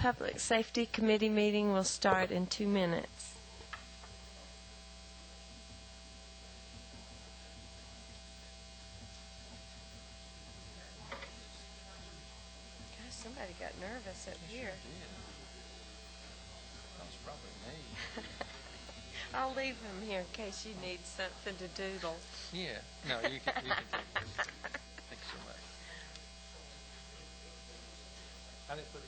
Public Safety Committee meeting will start in 2 minutes. Gosh, somebody got nervous up here. That was probably me. I'll leave him here in case you need something to doodle. Yeah. No, you can take it. Thanks so much. I didn't put it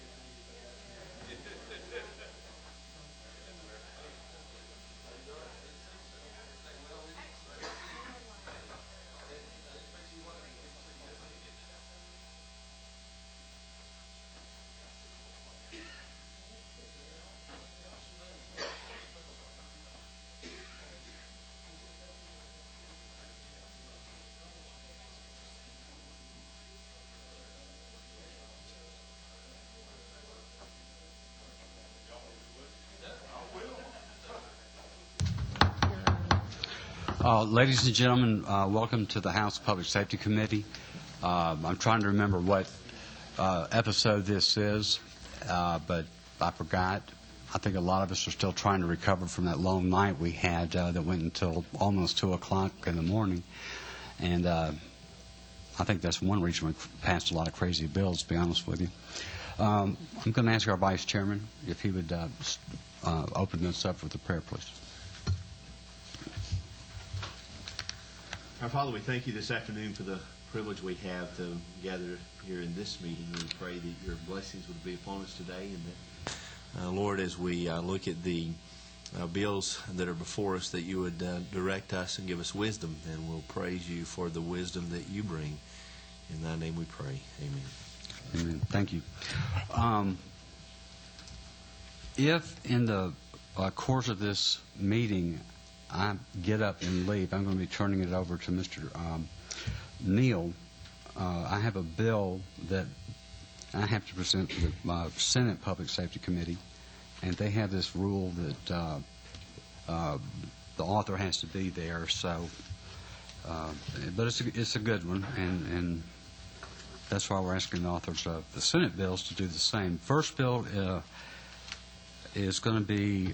Ladies and gentlemen, welcome to the House Public Safety Committee. I'm trying to remember what episode this is, but I forgot. I think a lot of us are still trying to recover from that long night we had that went until almost 2 o'clock in the morning. And I think that's one reason we passed a lot of crazy bills, to be honest with you. I'm going to ask our Vice Chairman if he would open this up with a prayer, please. Our Father, we thank you this afternoon for the privilege we have to gather here in this meeting. We pray that your blessings would be upon us today, and that, Lord, as we look at the bills that are before us, that you would direct us and give us wisdom, and we'll praise you for the wisdom that you bring. In thy name we pray. Amen. Amen. Thank you. If in the course of this meeting I get up and leave, I'm going to be turning it over to Mr. Neal. I have a bill that I have to present to the Senate Public Safety Committee, and they have this rule that the author has to be there. So, but it's a good one, and that's why we're asking the authors of the Senate bills to do the same. First bill is going to be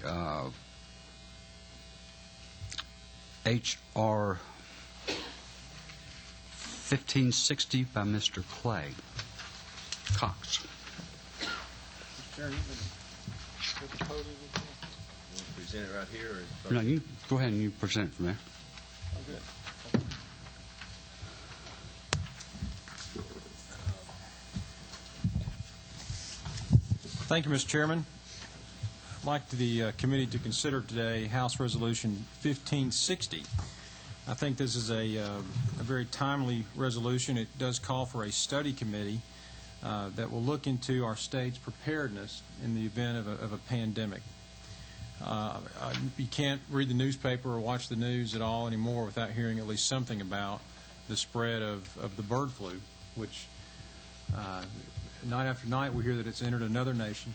H.R. 1560 by Mr. Clay Cox. Present it right here. No, you go ahead and you present it from there. Okay. Thank you, Mr. Chairman. I'd like the committee to consider today House Resolution 1560. I think this is a very timely resolution. It does call for a study committee that will look into our state's preparedness in the event of a pandemic. You can't read the newspaper or watch the news at all anymore without hearing at least something about the spread of the bird flu, which night after night we hear that it's entered another nation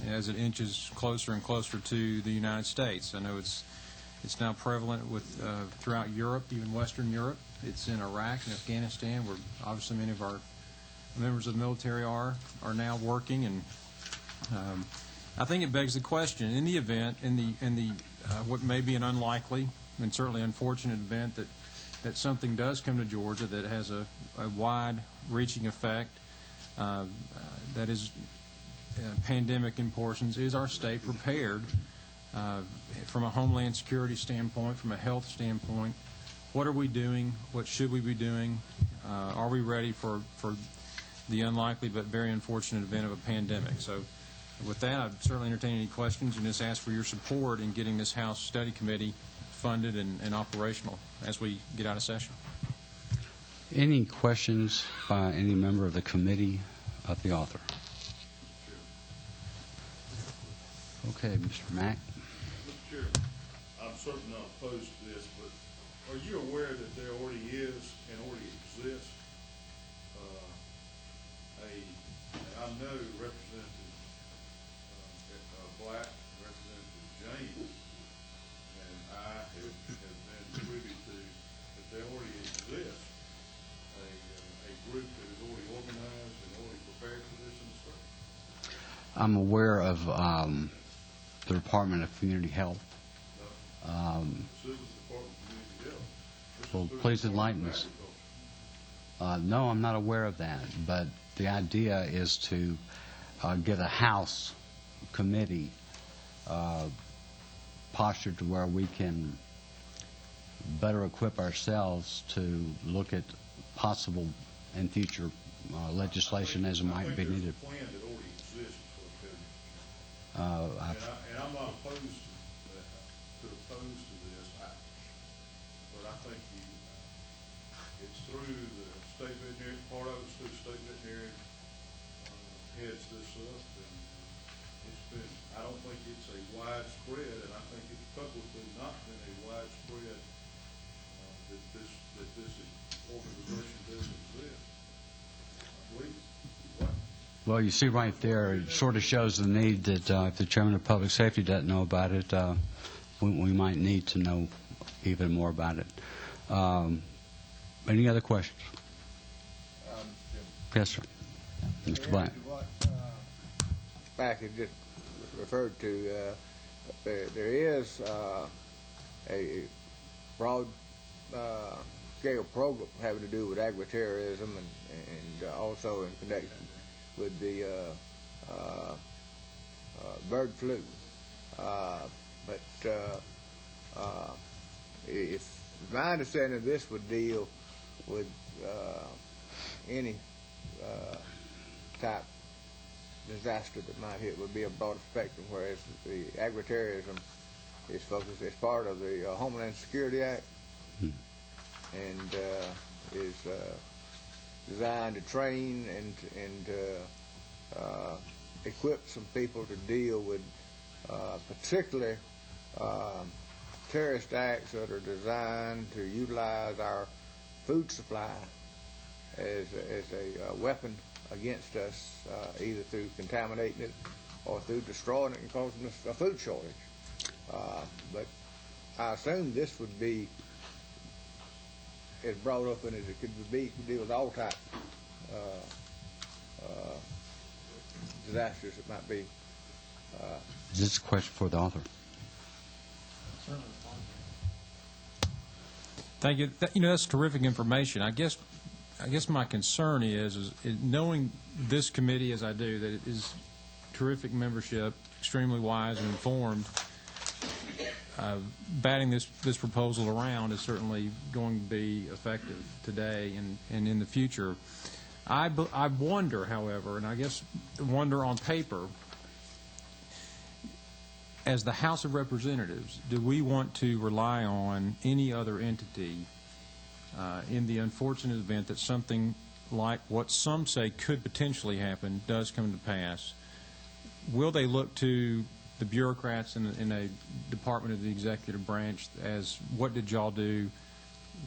as it inches closer and closer to the United States. I know it's now prevalent with throughout Europe, even Western Europe. It's in Iraq and Afghanistan, where obviously many of our members of the military are now working. And I think it begs the question: in the event, in the what may be an unlikely and certainly unfortunate event that something does come to Georgia that has a wide-reaching effect, that is pandemic in portions, is our state prepared from a homeland security standpoint, from a health standpoint? What are we doing? What should we be doing? Are we ready for the unlikely but very unfortunate event of a pandemic? So with that, I'd certainly entertain any questions and just ask for your support in getting this House Study Committee funded and operational as we get out of session. Any questions by any member of the committee of the author? Okay, Mr. Mack. Mr. Chairman, I'm certainly not opposed to this, but are you aware that there already is and already exists and I know Representative Black, Representative James, and I have been privy to that there already exists a group that is already organized and already prepared for this in the state? I'm aware of the Department of Community Health. Citizens Department of Community Health. This is Well, through the please Department enlighten of us. Agriculture. No, I'm not aware of that, but the idea is to get a House committee postured to where we can better equip ourselves to look at possible and future legislation as it might be needed. I think there's a plan that already exists for the code. And I'm not opposed to this, but I think it's through the state veterinary, part of it's through the state veterinary heads this up, and it's been, I don't think it's a widespread, and I think it's publicly not been a widespread that this organization does exist. I believe. What? Well, you see right there, it sort of shows the need that if the chairman of public safety doesn't know about it, we might need to know even more about it. Any other questions? Yes, sir. Mr. Black. What Black had just referred to, there is a broad scale program having to do with agri-terrorism and also in connection with the bird flu. But if my understanding of this would deal with any type disaster that might hit, would be a broader spectrum, whereas the agri-terrorism is focused as part of the Homeland Security Act and is designed to train and equip some people to deal with particularly terrorist acts that are designed to utilize our food supply as a weapon against us, either through contaminating it or through destroying it and causing us a food shortage. But I assume this would be as broad open as it could be to deal with all types disasters that might be. Is this a question for the author? Thank you. That's terrific information. I guess my concern is knowing this committee as I do, that it is terrific membership, extremely wise and informed. Batting this proposal around is certainly going to be effective today and in the future. I wonder, however, and I guess wonder on paper, as the House of Representatives, do we want to rely on any other entity in the unfortunate event that something like what some say could potentially happen does come to pass? Will they look to the bureaucrats in a department of the executive branch as, what did y'all do?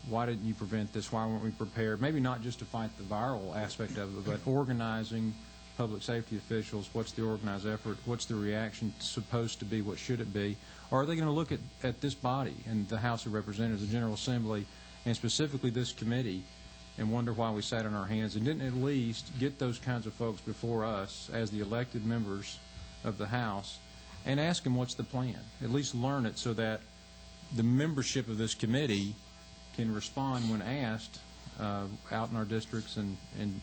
Why didn't you prevent this? Why weren't we prepared? Maybe not just to fight the viral aspect of it, but organizing public safety officials. What's the organized effort? What's the reaction supposed to be? What should it be? Or are they going to look at this body and the House of Representatives, the General Assembly, and specifically this committee, and wonder why we sat on our hands and didn't at least get those kinds of folks before us as the elected members of the House and ask them what's the plan? At least learn it so that the membership of this committee can respond when asked out in our districts and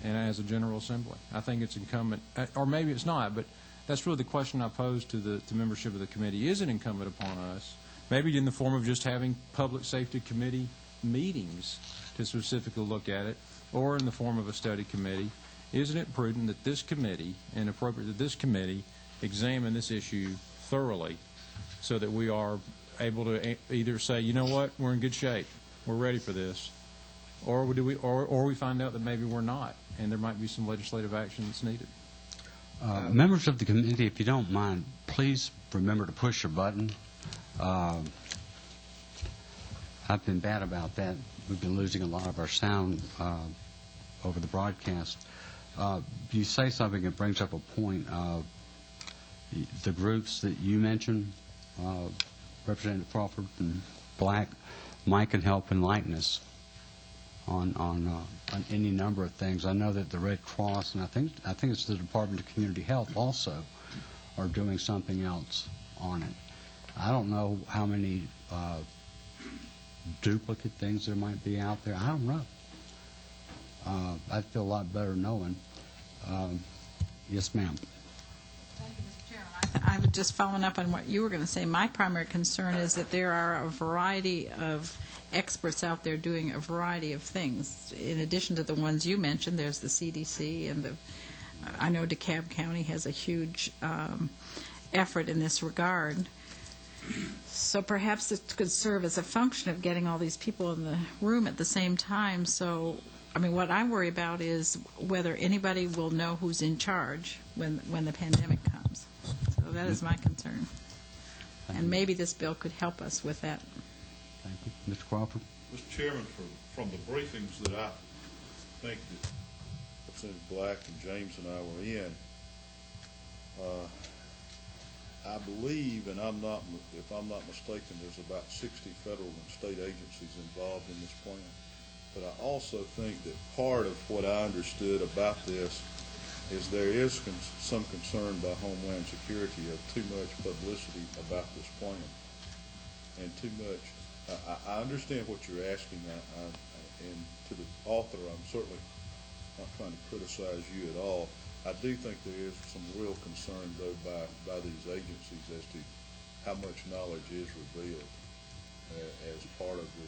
as a General Assembly. I think it's incumbent, or maybe it's not, but that's really the question I pose to the membership of the committee. Is it incumbent upon us, maybe in the form of just having public safety committee meetings to specifically look at it, or in the form of a study committee? Isn't it prudent that this committee, and appropriate that this committee, examine this issue thoroughly so that we are able to either say, you know what, we're in good shape, we're ready for this, or we find out that maybe we're not, and there might be some legislative action that's needed. Members of the committee, if you don't mind, please remember to push your button. I've been bad about that. We've been losing a lot of our sound over the broadcast. You say something that brings up a point. The groups that you mentioned, Representative Crawford and Black, might can help enlighten us on any number of things. I know that the Red Cross, and I think it's the Department of Community Health also, are doing something else on it. I don't know how many duplicate things there might be out there. I don't know. I'd feel a lot better knowing. Yes, ma'am. Thank you, Mr. Chairman. I was just following up on what you were going to say. My primary concern is that there are a variety of experts out there doing a variety of things. In addition to the ones you mentioned, there's the CDC, and I know DeKalb County has a huge effort in this regard. So perhaps it could serve as a function of getting all these people in the room at the same time. So, I mean, what I worry about is whether anybody will know who's in charge when the pandemic comes. So that is my concern. And maybe this bill could help us with that. Thank you. Mr. Crawford? Mr. Chairman, from the briefings that I think that Representative Black and James and I were in, I believe, and if I'm not mistaken, there's about 60 federal and state agencies involved in this plan. But I also think that part of what I understood about this is there is some concern by Homeland Security of too much publicity about this plan, and too much. I understand what you're asking, and to the author, I'm certainly not trying to criticize you at all. I do think there is some real concern, though, by these agencies as to how much knowledge is revealed as part of the.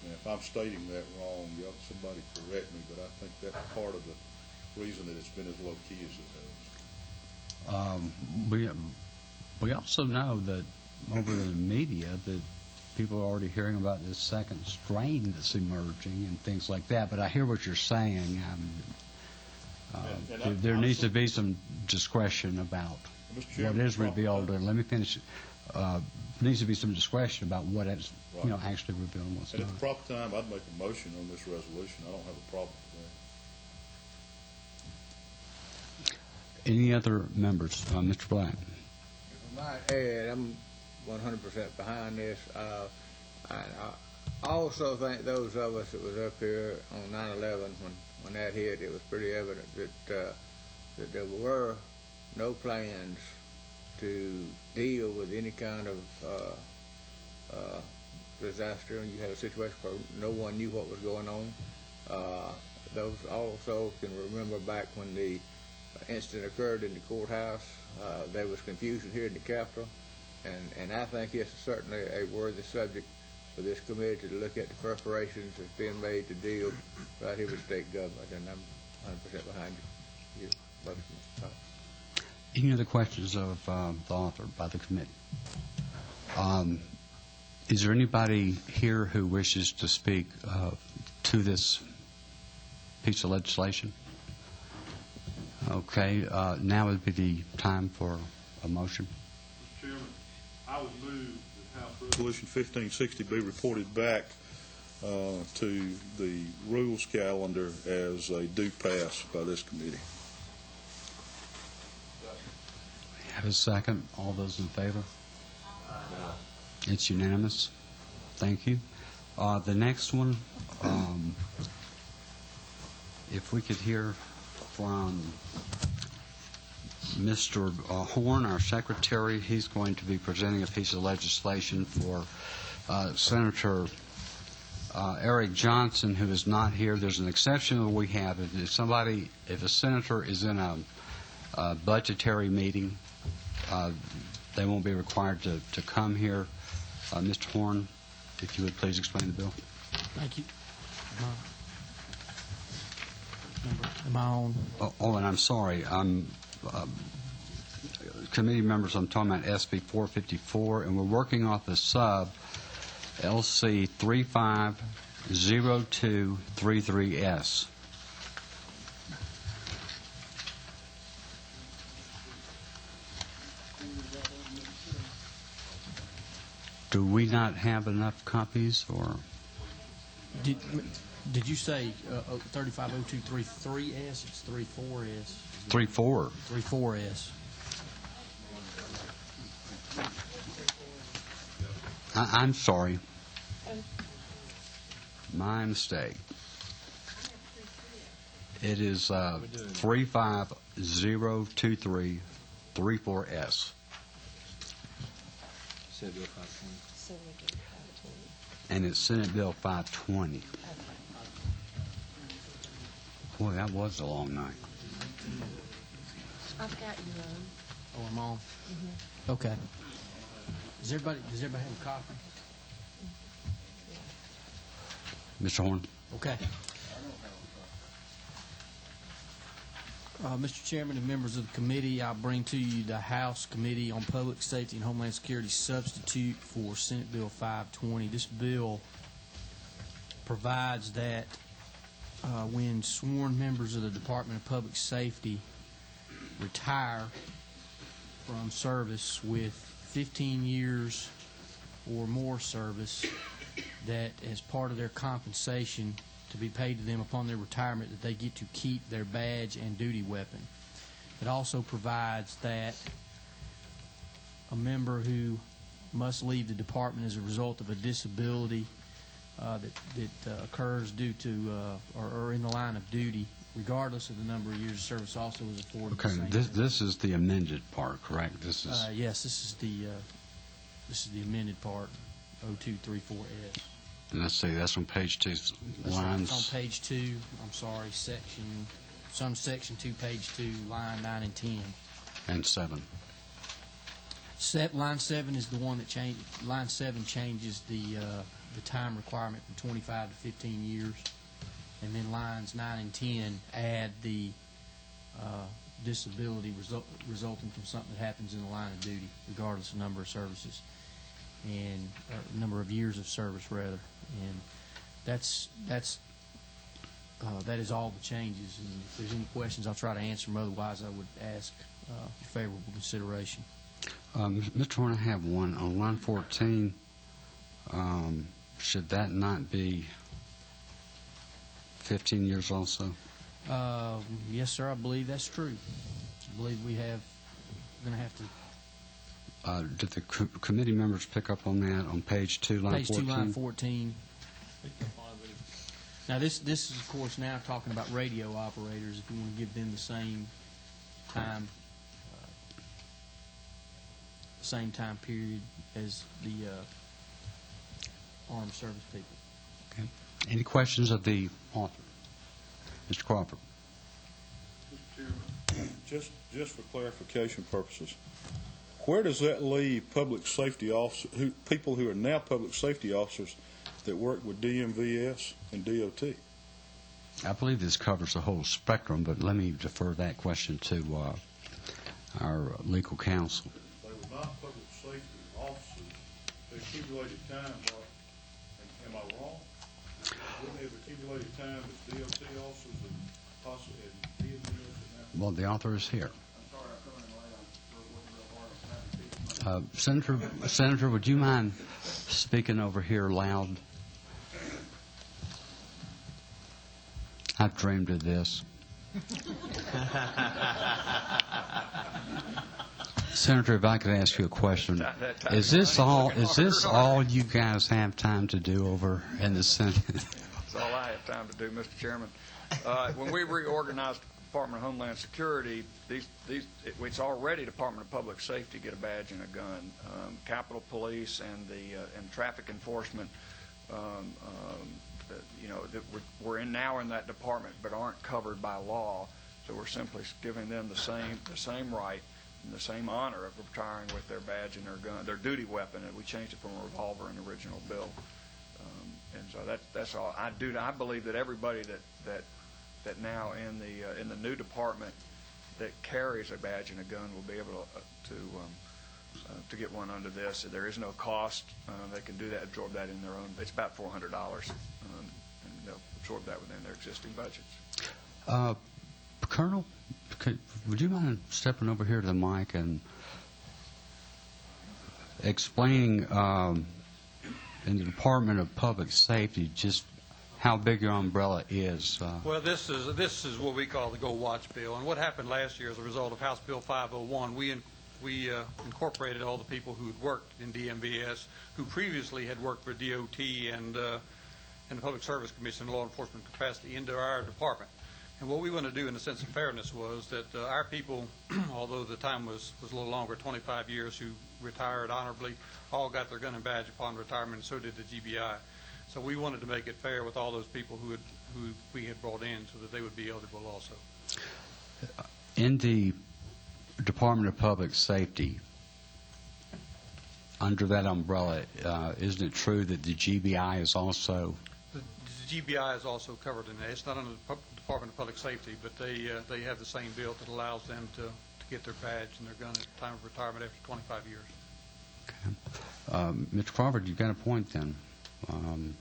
And if I'm stating that wrong, somebody correct me, but I think that's part of the reason that it's been as low key as it has. We also know that over in the media that people are already hearing about this second strain that's emerging and things like that. But I hear what you're saying. There needs to be some discretion about what is revealed. And let me finish. Needs to be some discretion about what is, actually revealed and what's And not. at the proper time, I'd make a motion on this resolution. I don't have a problem with that. Any other members? Mr. Black? If I might add, I'm 100% behind this. I also think those of us that was up here on 9/11 when that hit, it was pretty evident that there were no plans to deal with any kind of disaster, and you had a situation where no one knew what was going on. Those also can remember back when the incident occurred in the courthouse. There was confusion here in the Capitol, and I think it's certainly a worthy subject for this committee to look at the preparations that's being made to deal right here with state government, and I'm 100% behind you. Any other questions of the author by the committee? Is there anybody here who wishes to speak to this piece of legislation? Okay, now would be the time for a motion. Mr. Chairman, I would move that House Resolution 1560 be reported back to the rules calendar as a due pass by this committee. Have a second. All those in favor? It's unanimous. Thank you. The next one, if we could hear from Mr. Horn, our secretary. He's going to be presenting a piece of legislation for Senator Eric Johnson, who is not here. There's an exception that we have. If a senator is in a budgetary meeting, they won't be required to come here. Mr. Horn, if you would please explain the bill. Thank you. Am I on? Oh, and I'm sorry. Committee members, I'm talking about SB 454, and we're working off the sub LC 350233S. Do we not have enough copies, or? Did you say 350233S? It's 34S. 3-4. 34S. I'm sorry. My mistake. It is 35023 34S. Senate Bill 520. So we get 520. And it's Senate Bill 520. Boy, that was a long night. I've got you on. Oh, I'm on? Okay. Does everybody have a copy? Mr. Horn? Okay. Mr. Chairman and members of the committee, I bring to you the House Committee on Public Safety and Homeland Security substitute for Senate Bill 520. This bill provides that when sworn members of the Department of Public Safety retire from service with 15 years or more service, that as part of their compensation to be paid to them upon their retirement, that they get to keep their badge and duty weapon. It also provides that a member who must leave the department as a result of a disability that occurs due to or in the line of duty, regardless of the number of years of service, also is afforded the Okay, same. this is the amended part, correct? This is, Yes, this is the amended part, 0234S. and let's see, that's on page 2, That's right. lines. It's on page 2, I'm sorry, section 2, page 2, line 9 and 10. And 7. Line 7 is the one that changed. Line 7 changes the time requirement from 25 to 15 years, and then lines 9 and 10 add the disability resulting from something that happens in the line of duty, regardless of number of services and number of years of service, rather. And that is all the changes. And if there's any questions, I'll try to answer them. Otherwise, I would ask for favorable consideration. Mr. Horn, I have one. On line 14, should that not be 15 years also? Yes, sir, I believe that's true. I believe we're going to have to. Did the committee members pick up on that on page 2, line 14? Page 2, line 14. Now, this is, of course, now talking about radio operators, if you want to give them the same time period as the armed service people. Okay. Any questions of the author? Mr. Crawford? Mr. Chairman, just for clarification purposes, where does that leave public safety officers, people who are now public safety officers that work with DMVS and DOT? I believe this covers the whole spectrum, but let me defer that question to our legal counsel. They were not public safety officers. They accumulated time, am I wrong? Wouldn't they have accumulated time as DOT officers and possibly at DMVS and Well, the author is here. I'm sorry, I'm coming in late. I'm working real hard. Senator, would you mind speaking over here loud? I've dreamed of this. Senator, if I could ask you a question, is this all you guys have time to do over in the Senate? That's all I have time to do, Mr. Chairman. When we reorganized the Department of Homeland Security, it's already Department of Public Safety get a badge and a gun. Capitol Police and traffic enforcement, that we're now in that department, but aren't covered by law. So we're simply giving them the same right and the same honor of retiring with their badge and their gun, their duty weapon. And we changed it from a revolver in the original bill. And so that's all. I believe that everybody that now in the new department that carries a badge and a gun will be able to get one under this. There is no cost. They can do that, absorb that in their own. It's about $400, and they'll absorb that within their existing budgets. Colonel, would you mind stepping over here to the mic and explaining in the Department of Public Safety just how big your umbrella is? Well, this is what we call the Go Watch Bill, and what happened last year as a result of House Bill 501, we incorporated all the people who had worked in DMVS, who previously had worked for DOT and the Public Service Commission in law enforcement capacity into our department. And what we want to do in a sense of fairness was that our people, although the time was a little longer, 25 years, who retired honorably, all got their gun and badge upon retirement, and so did the GBI. So we wanted to make it fair with all those people who we had brought in so that they would be eligible also. In the Department of Public Safety, under that umbrella, isn't it true that the GBI is also? The GBI is also covered in that. It's not under the Department of Public Safety, but they have the same bill that allows them to get their badge and their gun at the time of retirement after 25 years. Okay. Mr. Crawford, you've got a point then. I mean,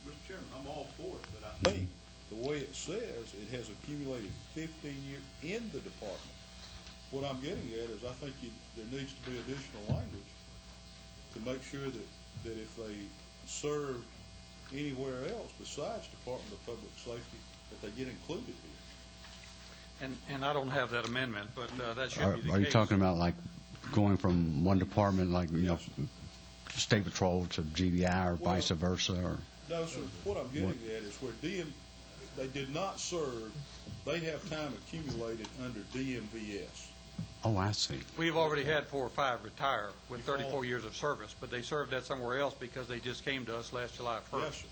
Mr. Chairman, I'm all for it, but I think the way it says, it has accumulated 15 years in the department. What I'm getting at is I think there needs to be additional language to make sure that if they serve anywhere else besides Department of Public Safety, that they get included here. And I don't have that amendment, but that should be the case. Are you talking about like going from one department, like, State Patrol to GBI or vice versa? Or? No, sir. What I'm getting at is where they did not serve, they have time accumulated under DMVS. Oh, I see. We've already had 4 or 5 retire with 34 years of service, but they served that somewhere else because they just came to us last July 1st. Yes, sir.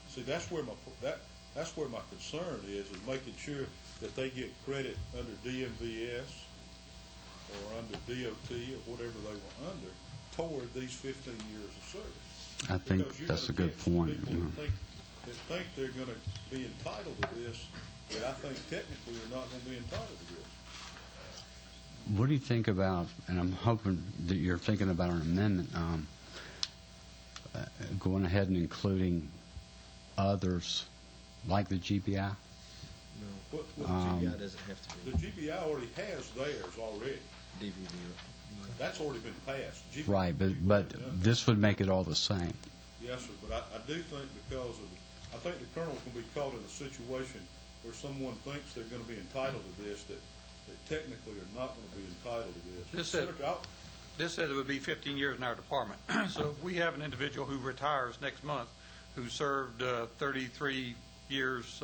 See, that's where my concern is making sure that they get credit under DMVS or under DOT or whatever they were under toward these 15 years of service. I think that's a good point. People that think they're going to be entitled to this, that I think technically they're not going to be entitled to this. What do you think about, and I'm hoping that you're thinking about an amendment, going ahead and including others like the GBI? No. What the GBI doesn't have to be. The GBI already has theirs already. DVD. That's already been passed. Right, but this would make it all the same. Yes, sir, but I do think I think the colonel can be caught in a situation where someone thinks they're going to be entitled to this, that technically are not going to be entitled to this. This said it would be 15 years in our department. So if we have an individual who retires next month who served 33 years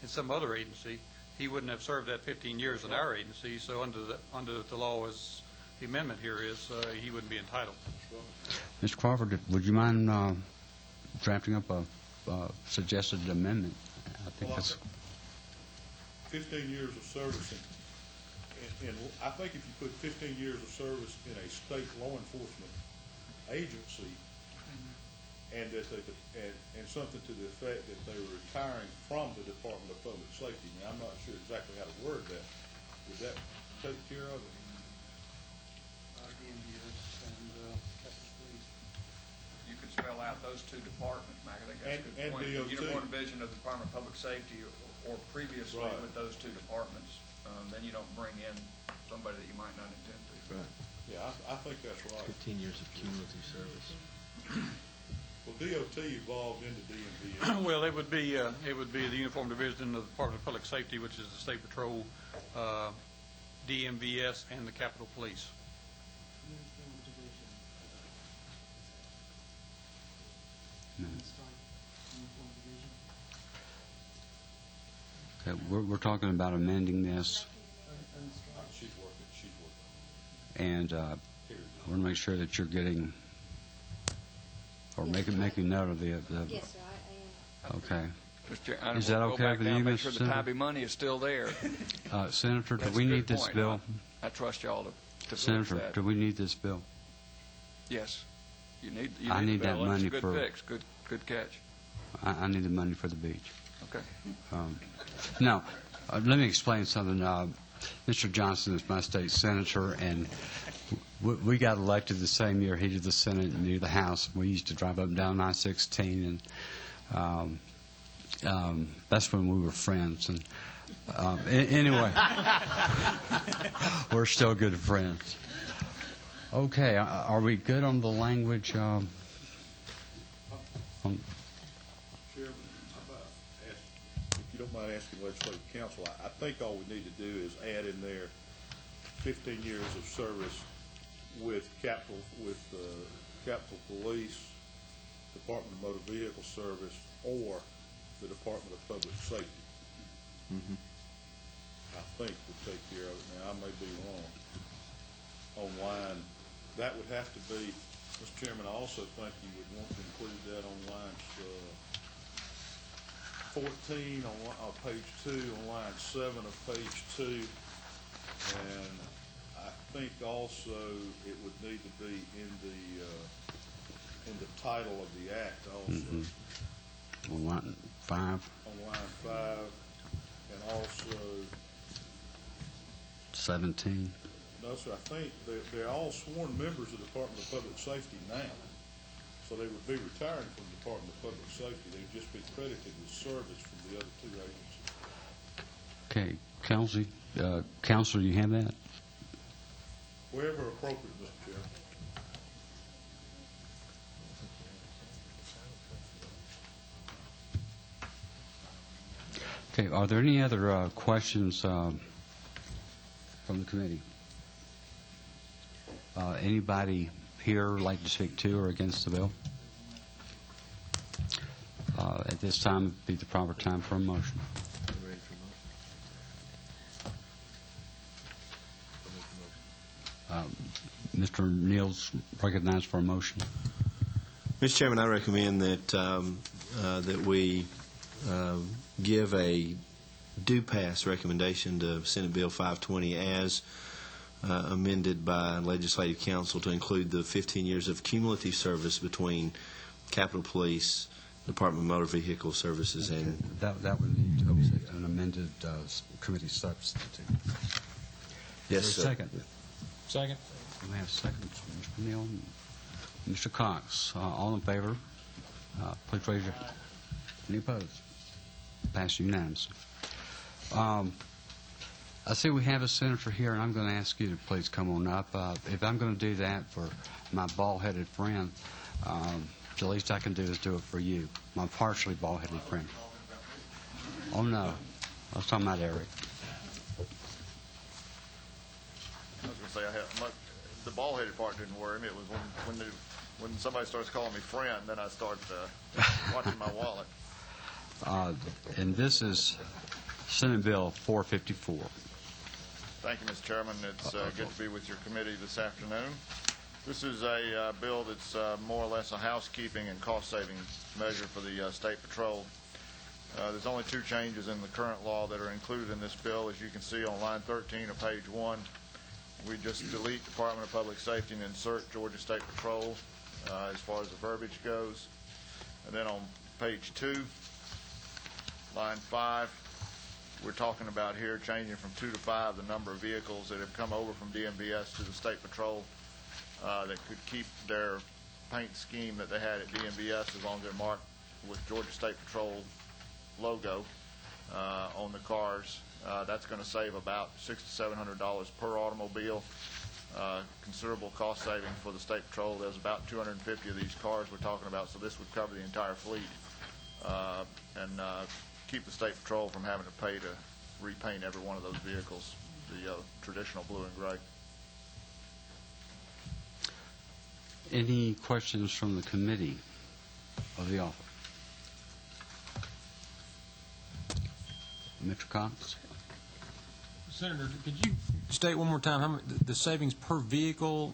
in some other agency, he wouldn't have served that 15 years in our agency. So under the law, as the amendment here is, he wouldn't be entitled. Mr. Crawford, would you mind drafting up a suggested amendment? I think that's 15 years of service, and I think if you put 15 years of service in a state law enforcement agency, and that and something to the effect that they were retiring from the Department of Public Safety. Now, I'm not sure exactly how to word that. Would that take care of it? You could spell out those two departments, Mac. I think that's a And good point. DOT. The Uniform Division of the Department of Public Safety or previously Right. with those two departments, then you don't bring in somebody that you might not intend to. Right. Yeah, I think that's right. 15 years of cumulative service. Well, DOT evolved into DMV. Well, it would be the Uniform Division of the Department of Public Safety, which is the State Patrol, DMVS, and the Capitol Police. Okay, we're talking about amending this, She's working. and I want to make sure that you're getting, or making note of the Yes, sir, I am. okay. Mr. Chair, Is that we'll go okay back with down, you, make Mr. sure the Senator? Tybee money is still there. Senator, do That's we a good need this point. bill? I trust y'all to fix Senator, that. do we need this bill? Yes. You need I need the that bill. That's money a good for- fix. Good catch. I need the money for the beach. Okay. Now, let me explain something. Mr. Johnson is my state senator, and we got elected the same year he did the Senate and you the House. We used to drive up and down I-16, and that's when we were friends. And anyway, we're still good friends. Okay, are we good on the language? Chairman, how about if you don't mind asking legislative council, I think all we need to do is add in there 15 years of service with Capitol Police, Department of Motor Vehicle Service, or the Department of Public Safety. I think would take care of it. Now, I may be wrong. Online, that would have to be, Mr. Chairman, I also think you would want to include that on lines 14 on page 2, on line 7 of page 2. And I think also it would need to be in the title of the act also. On line 5. On line 5, and also, 17. no, sir, I think they're all sworn members of the Department of Public Safety now. So they would be retiring from the Department of Public Safety. They'd just be credited with service from the other two agencies. Okay, Counselor, you have that? Wherever appropriate, Mr. Chairman. Okay, are there any other questions from the committee? Anybody here like to speak to or against the bill? At this time, would be the proper time for a motion. Mr. Neal's recognized for a motion. Mr. Chairman, I recommend that we give a do pass recommendation to Senate Bill 520 as amended by Legislative Council to include the 15 years of cumulative service between Capitol Police, Department of Motor Vehicle Services, and That would need an amended committee substitute. yes, Is sir. there a second? Second? We have a second, Mr. Neal. Mr. Cox, all in favor? Please raise your hand. Any opposed? Passed unanimously. I see we have a senator here, and I'm going to ask you to please come on up. If I'm going to do that for my bald-headed friend, the least I can do is do it for you, my partially bald-headed friend. Oh, no. I was talking about Eric. I was going to say, the ball-headed part didn't worry me. It was when somebody starts calling me friend, then I start watching my wallet. And this is Senate Bill 454. Thank you, Mr. Chairman. It's good to be with your committee this afternoon. This is a bill that's more or less a housekeeping and cost-saving measure for the State Patrol. There's only two changes in the current law that are included in this bill. As you can see on line 13 of page 1, we just delete Department of Public Safety and insert Georgia State Patrol as far as the verbiage goes. And then on page 2, line 5, we're talking about here changing from 2 to 5 the number of vehicles that have come over from DMVS to the State Patrol that could keep their paint scheme that they had at DMVS as long as they're marked with Georgia State Patrol logo on the cars. That's going to save about $600 to $700 per automobile. Considerable cost saving for the State Patrol. There's about 250 of these cars we're talking about, so this would cover the entire fleet and keep the State Patrol from having to pay to repaint every one of those vehicles the traditional blue and gray. Any questions from the committee of the office? Mr. Cox? Senator, could you state one more time how much the savings per vehicle?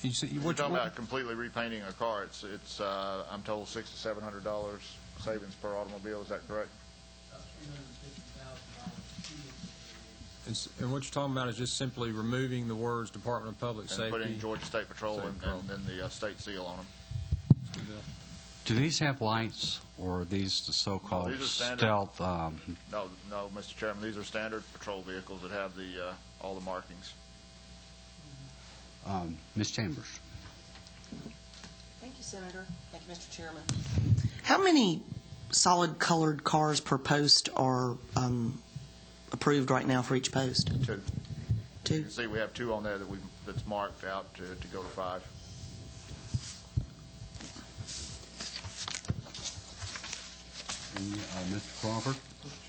You said We're talking about completely repainting a car. It's I'm told $600 to $700 savings per automobile. Is that correct? And what you're talking about is just simply removing the words Department of Public Safety. And putting Georgia State Patrol and then the state seal on them. Do these have lights, or are these the so-called These are standard. stealth? No, Mr. Chairman, these are standard patrol vehicles that have all the markings. Ms. Chambers? Thank you, Senator. Thank you, Mr. Chairman. How many solid colored cars per post are approved right now for each post? 2. You Two. can see we have 2 on there that's marked out to go to 5. Mr. Crawford? Mr.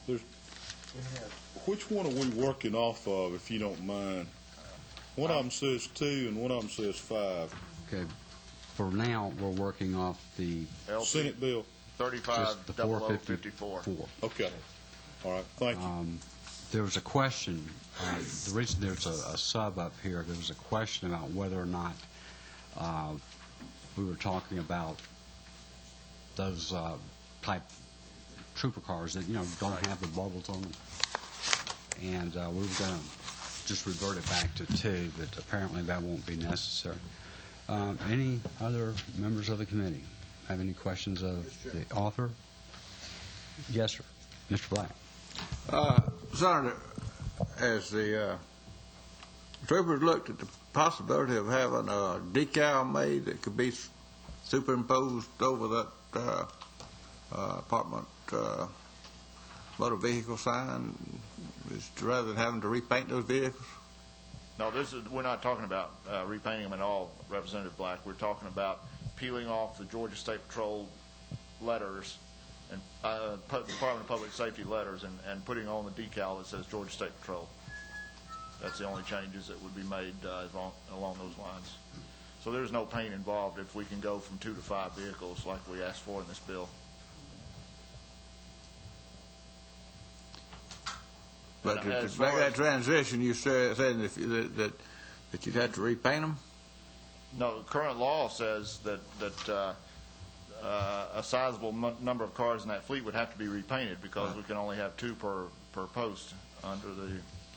Chairman, which one are we working off of, if you don't mind? One of them says 2 and one of them says 5. Okay. For now, we're working off the LC. Senate bill. Just the 350054. 454. Okay. All right, thank you. There was a question, the reason there's a sub up here, there was a question about whether or not we were talking about those type trooper cars that, don't have the bubbles on them. And we were going to just revert it back to 2, but apparently that won't be necessary. Any other members of the committee have any questions of the author? Yes, sir. Mr. Black. Senator, as the troopers looked at the possibility of having a decal made that could be superimposed over that apartment motor vehicle sign, rather than having to repaint those vehicles? No, we're not talking about repainting them at all, Representative Black. We're talking about peeling off the Georgia State Patrol letters and Department of Public Safety letters and putting on the decal that says Georgia State Patrol. That's the only changes that would be made along those lines. So there's no paint involved if we can go from 2 to 5 vehicles like we asked for in this bill. But to make that transition, you said that you'd have to repaint them? No, the current law says that a sizable number of cars in that fleet would have to be repainted because we can only have 2 per post under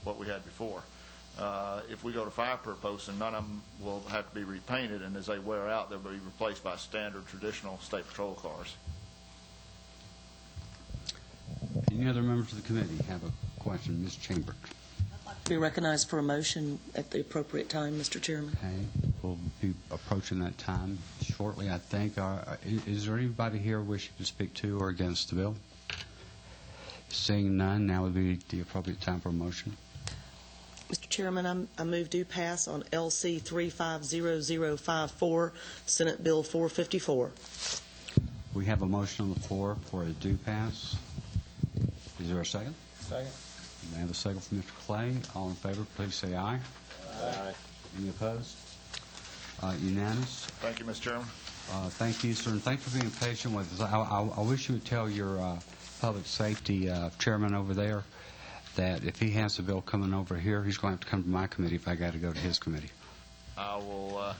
what we had before. If we go to 5 per post, and none of them will have to be repainted, and as they wear out, they'll be replaced by standard traditional State Patrol cars. Any other members of the committee have a question? Ms. Chambers. Be recognized for a motion at the appropriate time, Mr. Chairman. Okay, we'll be approaching that time shortly, I think. Is there anybody here wishing to speak to or against the bill? Seeing none, now would be the appropriate time for a motion. Mr. Chairman, I move do pass on LC 350054, Senate Bill 454. We have a motion on the floor for a due pass. Is there a second? Second. May I have a second from Mr. Clay? All in favor, please say aye. Aye. Any opposed? Unanimous. Thank you, Mr. Chairman. Thank you, sir, and thanks for being patient with us. I wish you would tell your public safety chairman over there that if he has a bill coming over here, he's going to have to come to my committee if I got to go to his committee. I will.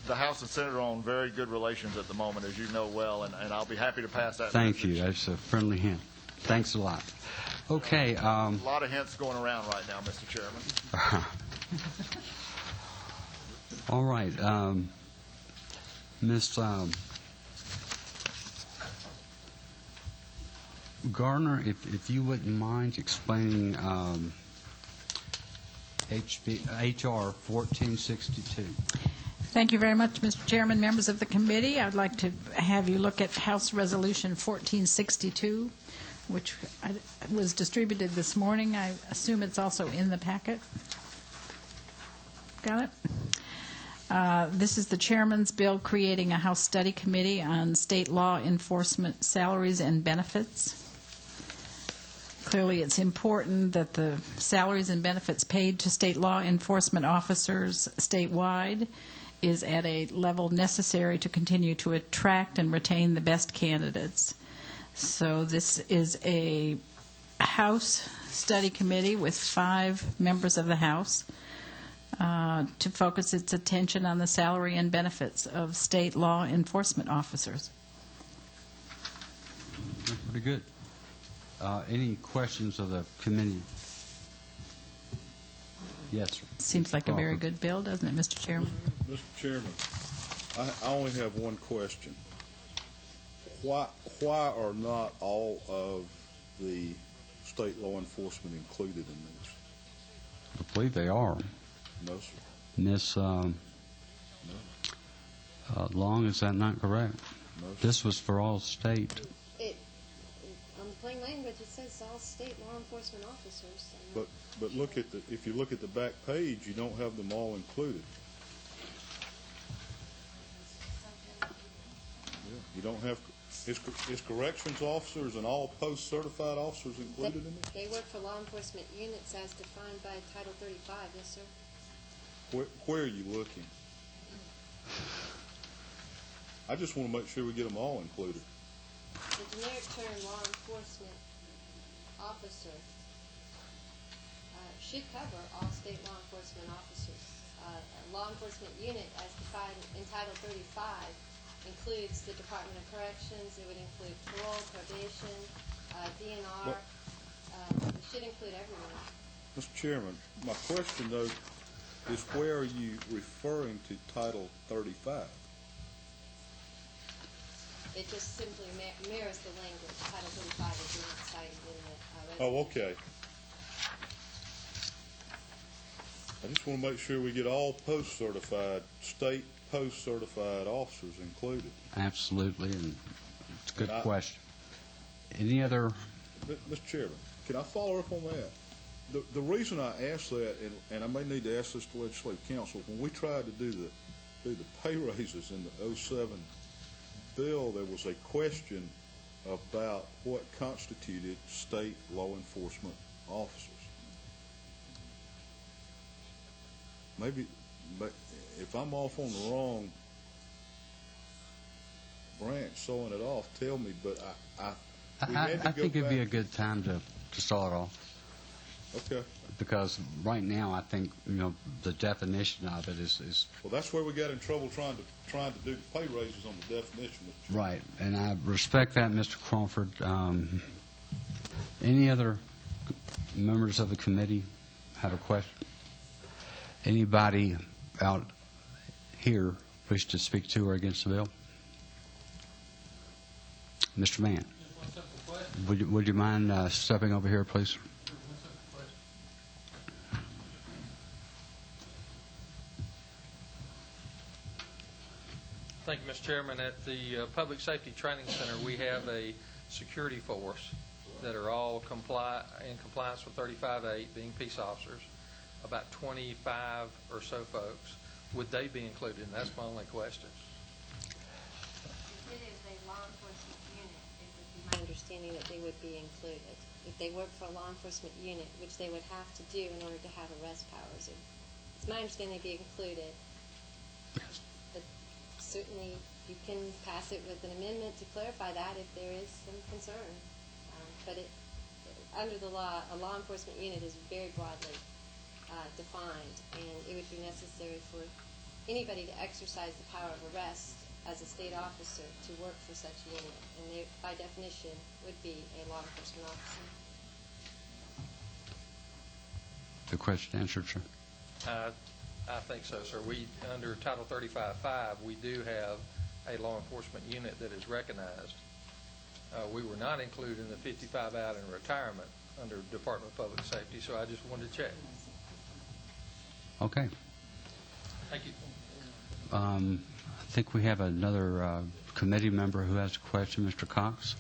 The House and Senate are on very good relations at the moment, as you know well, and I'll be happy to pass that Thank message. you. That's a friendly hint. Thanks a lot. Okay. A lot of hints going around right now, Mr. Chairman. All right. Ms. Garner, if you wouldn't mind explaining H.R. 1462. Thank you very much, Mr. Chairman, members of the committee. I'd like to have you look at House Resolution 1462, which was distributed this morning. I assume it's also in the packet. Got it? This is the chairman's bill creating a House study committee on state law enforcement salaries and benefits. Clearly, it's important that the salaries and benefits paid to state law enforcement officers statewide is at a level necessary to continue to attract and retain the best candidates. So this is a House study committee with 5 members of the House to focus its attention on the salary and benefits of state law enforcement officers. That's pretty good. Any questions of the committee? Yes, sir. Seems like a very good bill, doesn't it, Mr. Chairman? Mr. Chairman, I only have one question. Why are not all of the state law enforcement included in this? I believe they are. No, sir. Miss Long, is that not correct? No, sir. This was for all state. On the plain language, it says all state law enforcement officers. But look at if you look at the back page, you don't have them all included. Yeah, you don't have. Is corrections officers and all post-certified officers included in this? They work for law enforcement units as defined by Title 35, yes, sir. Where are you looking? I just want to make sure we get them all included. the generic term law enforcement officer should cover all state law enforcement officers. A law enforcement unit, as defined in Title 35, includes the Department of Corrections. It would include parole, probation, DNR. It should include everyone. Mr. Chairman, my question, though, is where are you referring to Title 35? It just simply mirrors the language. Title 35 is not cited in the resolution. Oh, okay. I just want to make sure we get all post-certified, state post-certified officers included. Absolutely, and it's a good And question. Any other? Mr. Chairman, can I follow up on that? The reason I asked that, and I may need to ask this to Legislative Council, when we tried to do the pay raises in the 07 bill, there was a question about what constituted state law enforcement officers. Maybe, but if I'm off on the wrong branch, sewing it off, tell me, but I think it'd be a good time to start off. Okay. Because right now, I think, the definition of it is Well, that's where we got in trouble trying to do the pay raises on the definition. right, and I respect that, Mr. Crawford. Any other members of the committee have a question? Anybody out here wish to speak to or against the bill? Mr. Mann, would you mind stepping over here, please? Thank you, Mr. Chairman. At the Public Safety Training Center, we have a security force that are all in compliance with 35-8, being peace officers, about 25 or so folks. Would they be included? And that's my only question. If it is a law enforcement unit, it would be my understanding that they would be included. If they work for a law enforcement unit, which they would have to do in order to have arrest powers, it's my understanding they'd be included. But certainly, you can pass it with an amendment to clarify that if there is some concern. But under the law, a law enforcement unit is very broadly defined, and it would be necessary for anybody to exercise the power of arrest as a state officer to work for such a unit, and they, by definition, would be a law enforcement officer. The question answered, sir. I think so, sir. We, under Title 35-5, we do have a law enforcement unit that is recognized. We were not included in the 55 out in retirement under Department of Public Safety, so I just wanted to check. Okay. Thank you. I think we have another committee member who has a question. Mr. Cox?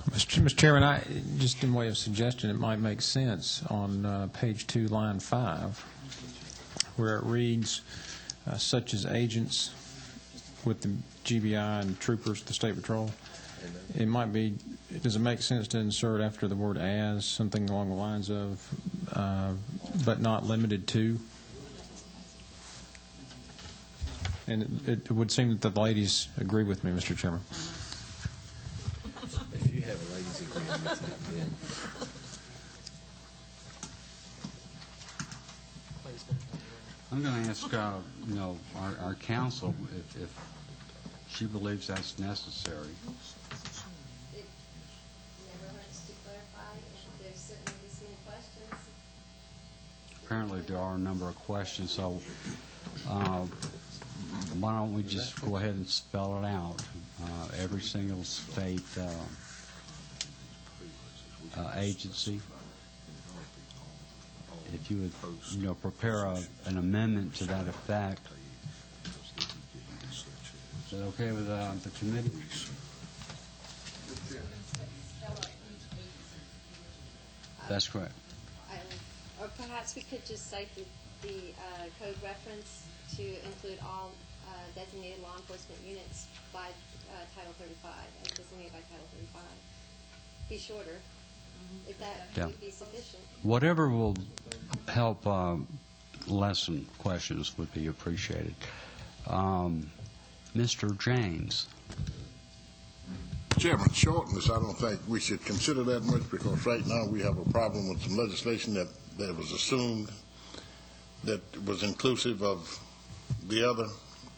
Mr. Chairman, just in way of suggestion, it might make sense on page 2, line 5, where it reads, such as agents with the GBI and troopers, the State Patrol. It might be, does it make sense to insert after the word as something along the lines of, but not limited to? And it would seem that the ladies agree with me, Mr. Chairman. If you have a ladies' agreement with it, then I'm going to ask, our counsel if she believes that's necessary. It never hurts to clarify if there's certainly some questions. Apparently, there are a number of questions, so why don't we just go ahead and spell it out? Every single state agency. If you would, prepare an amendment to that effect. Is that okay with the committee? That's correct. Or perhaps we could just cite the code reference to include all designated law enforcement units by Title 35, as designated by Title 35. Be shorter, if that would be sufficient. Whatever will help lessen questions would be appreciated. Mr. James. Mr. Chairman, shortness, I don't think we should consider that much, because right now we have a problem with some legislation that was assumed that was inclusive of the other,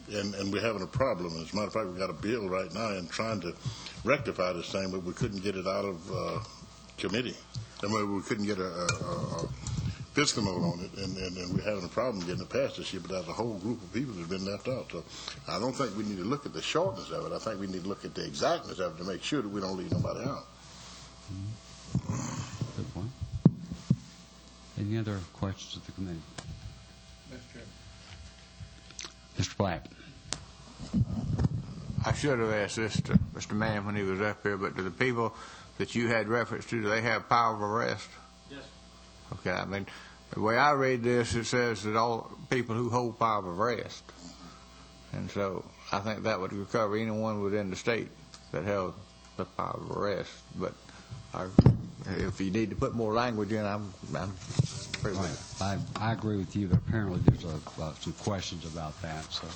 and we're having a problem. As a matter of fact, we've got a bill right now and trying to rectify this thing, but we couldn't get it out of committee. I mean, we couldn't get a fiscal note on it, and we're having a problem getting it passed this year, but there's a whole group of people that's been left out. So I don't think we need to look at the shortness of it. I think we need to look at the exactness of it to make sure that we don't leave nobody out. Good point. Any other questions of the committee? Mr. Chairman. Mr. Black. I should have asked this to Mr. Mann when he was up here, but do the people that you had reference to, do they have power of arrest? Yes. Okay, I mean, the way I read this, it says that all people who hold power of arrest. And so I think that would recover anyone within the state that held the power of arrest. But if you need to put more language in, I'm pretty much. I agree with you, but apparently there's some questions about that. So,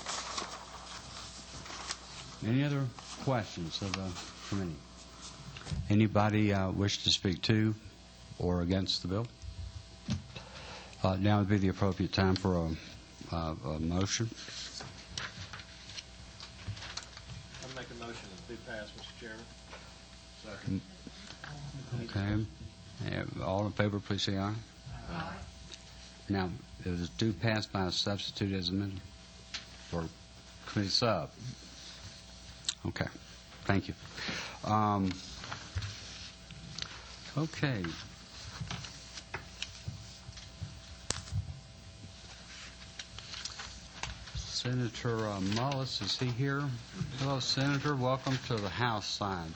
any other questions of the committee? Anybody wish to speak to or against the bill? Now would be the appropriate time for a motion. I make a motion to do pass, Mr. Chairman. Okay. All in favor, please say aye. Aye. Now, it was due pass by a substitute as amended for committee sub. Okay. Thank you. Okay. Senator Mullis, is he here? Hello, Senator. Welcome to the House side.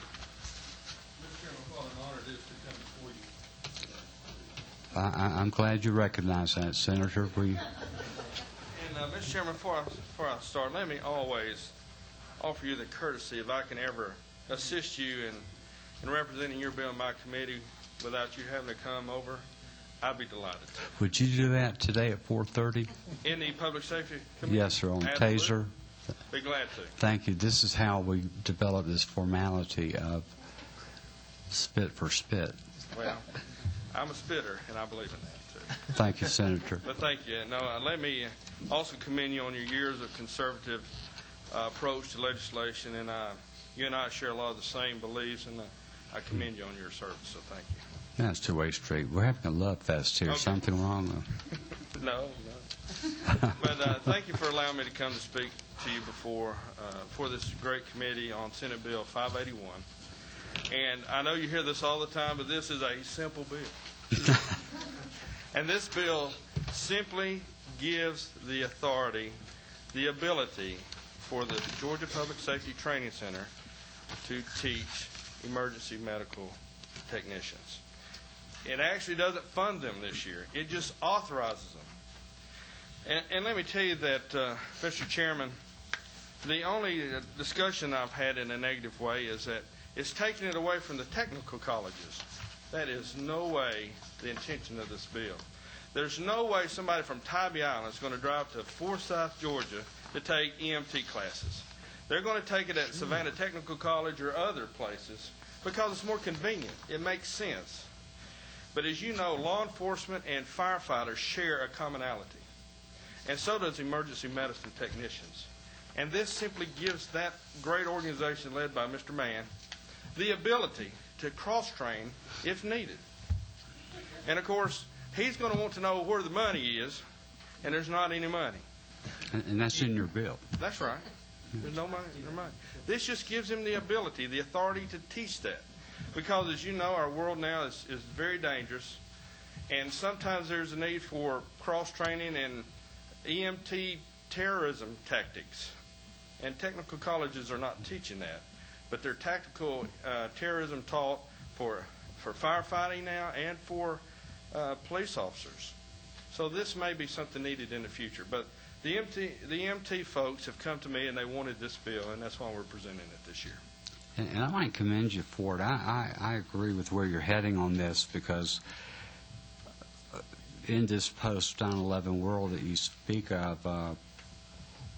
Mr. Chairman, what an honor it is to come before you. I'm glad you recognize that, Senator. And, Mr. Chairman, before I start, let me always offer you the courtesy, if I can ever assist you in representing your bill in my committee without you having to come over, I'd be delighted to. Would you do that today at 4:30? In the Public Safety Committee? Yes, sir, on Absolutely. TASER. Be glad to. Thank you. This is how we develop this formality of spit for spit. Well, I'm a spitter, and I believe in that, too. Thank you, Senator. But thank you. No, let me also commend you on your years of conservative approach to legislation, and you and I share a lot of the same beliefs, and I commend you on your service, so thank you. That's two-way street. We're having a love fest here. Okay. Something wrong? No. But thank you for allowing me to come to speak to you before this great committee on Senate Bill 581. And I know you hear this all the time, but this is a simple bill. And this bill simply gives the authority, the ability for the Georgia Public Safety Training Center to teach emergency medical technicians. It actually doesn't fund them this year. It just authorizes them. And let me tell you that, Mr. Chairman, the only discussion I've had in a negative way is that it's taking it away from the technical colleges. That is no way the intention of this bill. There's no way somebody from Tybee Island is going to drive to Forsyth, Georgia to take EMT classes. They're going to take it at Savannah Technical College or other places because it's more convenient. It makes sense. But as you know, law enforcement and firefighters share a commonality. And so does emergency medicine technicians. And this simply gives that great organization led by Mr. Mann the ability to cross-train if needed. And, of course, he's going to want to know where the money is, and there's not any money. And that's in your bill. That's right. There's no money. No money. This just gives him the ability, the authority to teach that. Because, as you know, our world now is very dangerous, and sometimes there's a need for cross-training and EMT terrorism tactics. And technical colleges are not teaching that, but they're tactical terrorism taught for firefighting now and for police officers. So this may be something needed in the future. But the EMT folks have come to me and they wanted this bill, and that's why we're presenting it this year. And I might commend you for it. I agree with where you're heading on this, because in this post 9/11 world that you speak of,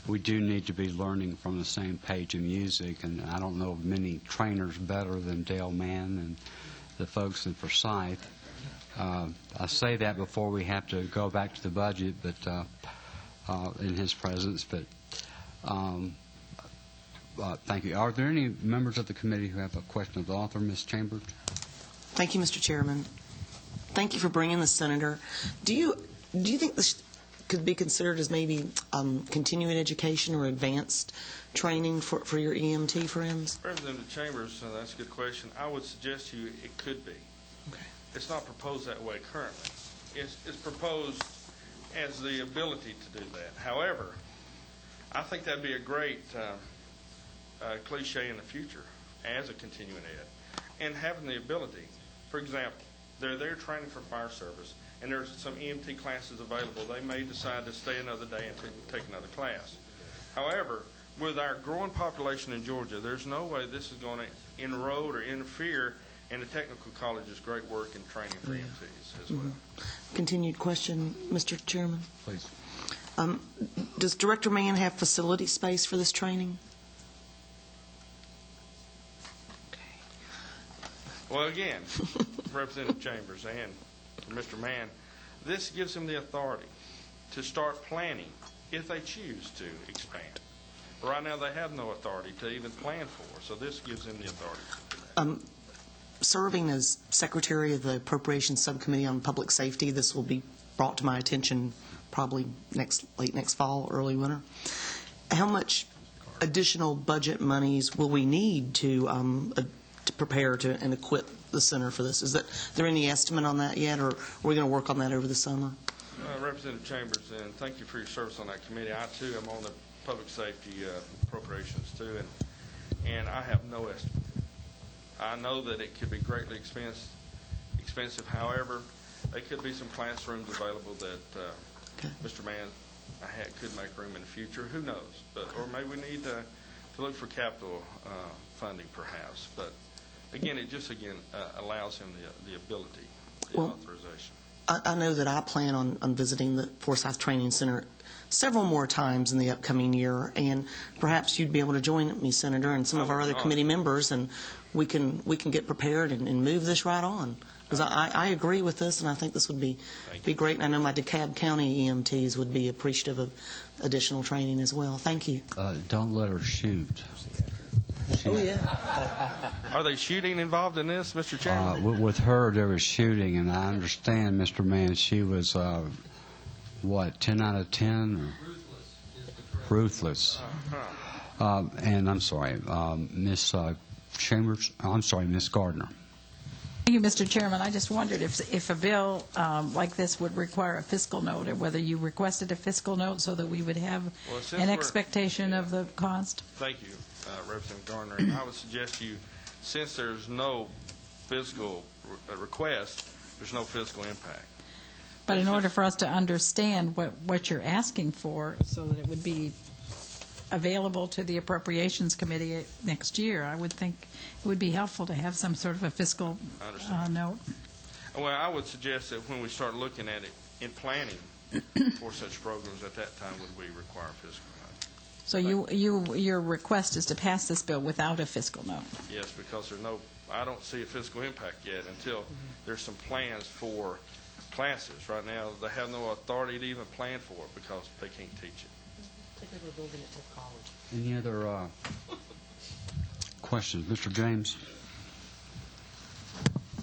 we do need to be learning from the same page of music, and I don't know of many trainers better than Dale Mann and the folks in Forsyth. I say that before we have to go back to the budget, but in his presence. But thank you. Are there any members of the committee who have a question of the author, Ms. Chambers? Thank you, Mr. Chairman. Thank you for bringing this, Senator. Do you think this could be considered as maybe continuing education or advanced training for your EMT friends? Representative Chambers, that's a good question. I would suggest to you it could be. Okay. It's not proposed that way currently. It's proposed as the ability to do that. However, I think that'd be a great cliche in the future as a continuing ed. And having the ability, for example, they're there training for fire service, and there's some EMT classes available. They may decide to stay another day and take another class. However, with our growing population in Georgia, there's no way this is going to enroll or interfere in the technical college's great work in training for EMTs as well. Continued question, Mr. Chairman. Please. Does Director Mann have facility space for this training? Well, again, Representative Chambers and Mr. Mann, this gives them the authority to start planning if they choose to expand. Right now, they have no authority to even plan for, so this gives them the authority to do that. Serving as Secretary of the Appropriations Subcommittee on Public Safety, this will be brought to my attention probably late next fall, early winter. How much additional budget monies will we need to prepare and equip the center for this? Is there any estimate on that yet, or are we going to work on that over the summer? Representative Chambers, and thank you for your service on that committee. I, too, am on the Public Safety Appropriations, too, and I have no estimate. I know that it could be greatly expensive. However, there could be some classrooms available that Mr. Mann could make room in the future. Who knows? Or maybe we need to look for capital funding, perhaps. But again, it just allows him the ability, the authorization. I know that I plan on visiting the Forsyth Training Center several more times in the upcoming year, and perhaps you'd be able to join me, Senator, and some of our other committee members, and we can get prepared and move this right on. Because I agree with this, and I think this would be great. And I know my DeKalb County EMTs would be appreciative of additional training as well. Thank you. Don't let her shoot. Oh, yeah. Are they shooting involved in this, Mr. Chairman? With her, there was shooting, and I understand, Mr. Mann, she was, 10 out of 10? Or? Ruthless. And I'm sorry, Ms. Chambers, I'm sorry, Ms. Gardner. Thank you, Mr. Chairman. I just wondered if a bill like this would require a fiscal note, or whether you requested a fiscal note so that we would have an expectation of the cost. Thank you, Representative Gardner. And I would suggest to you, since there's no fiscal request, there's no fiscal impact. But in order for us to understand what you're asking for, so that it would be available to the Appropriations Committee next year, I would think it would be helpful to have some sort of a fiscal note. Well, I would suggest that when we start looking at it in planning for such programs, at that time would we require a fiscal note. So your request is to pass this bill without a fiscal note? Yes, because I don't see a fiscal impact yet until there's some plans for classes. Right now, they have no authority to even plan for it because they can't teach it. Any other questions? Mr. James?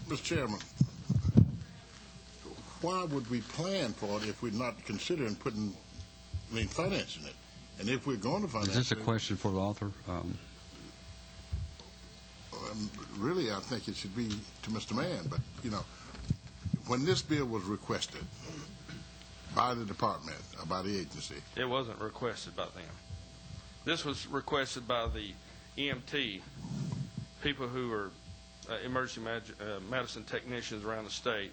Mr. Chairman, why would we plan for it if we're not considering financing it? And if we're going to finance it... Is this a question for the author? Really, I think it should be to Mr. Mann, but, when this bill was requested by the department, or by the agency... It wasn't requested by them. This was requested by the EMT, people who are emergency medicine technicians around the state,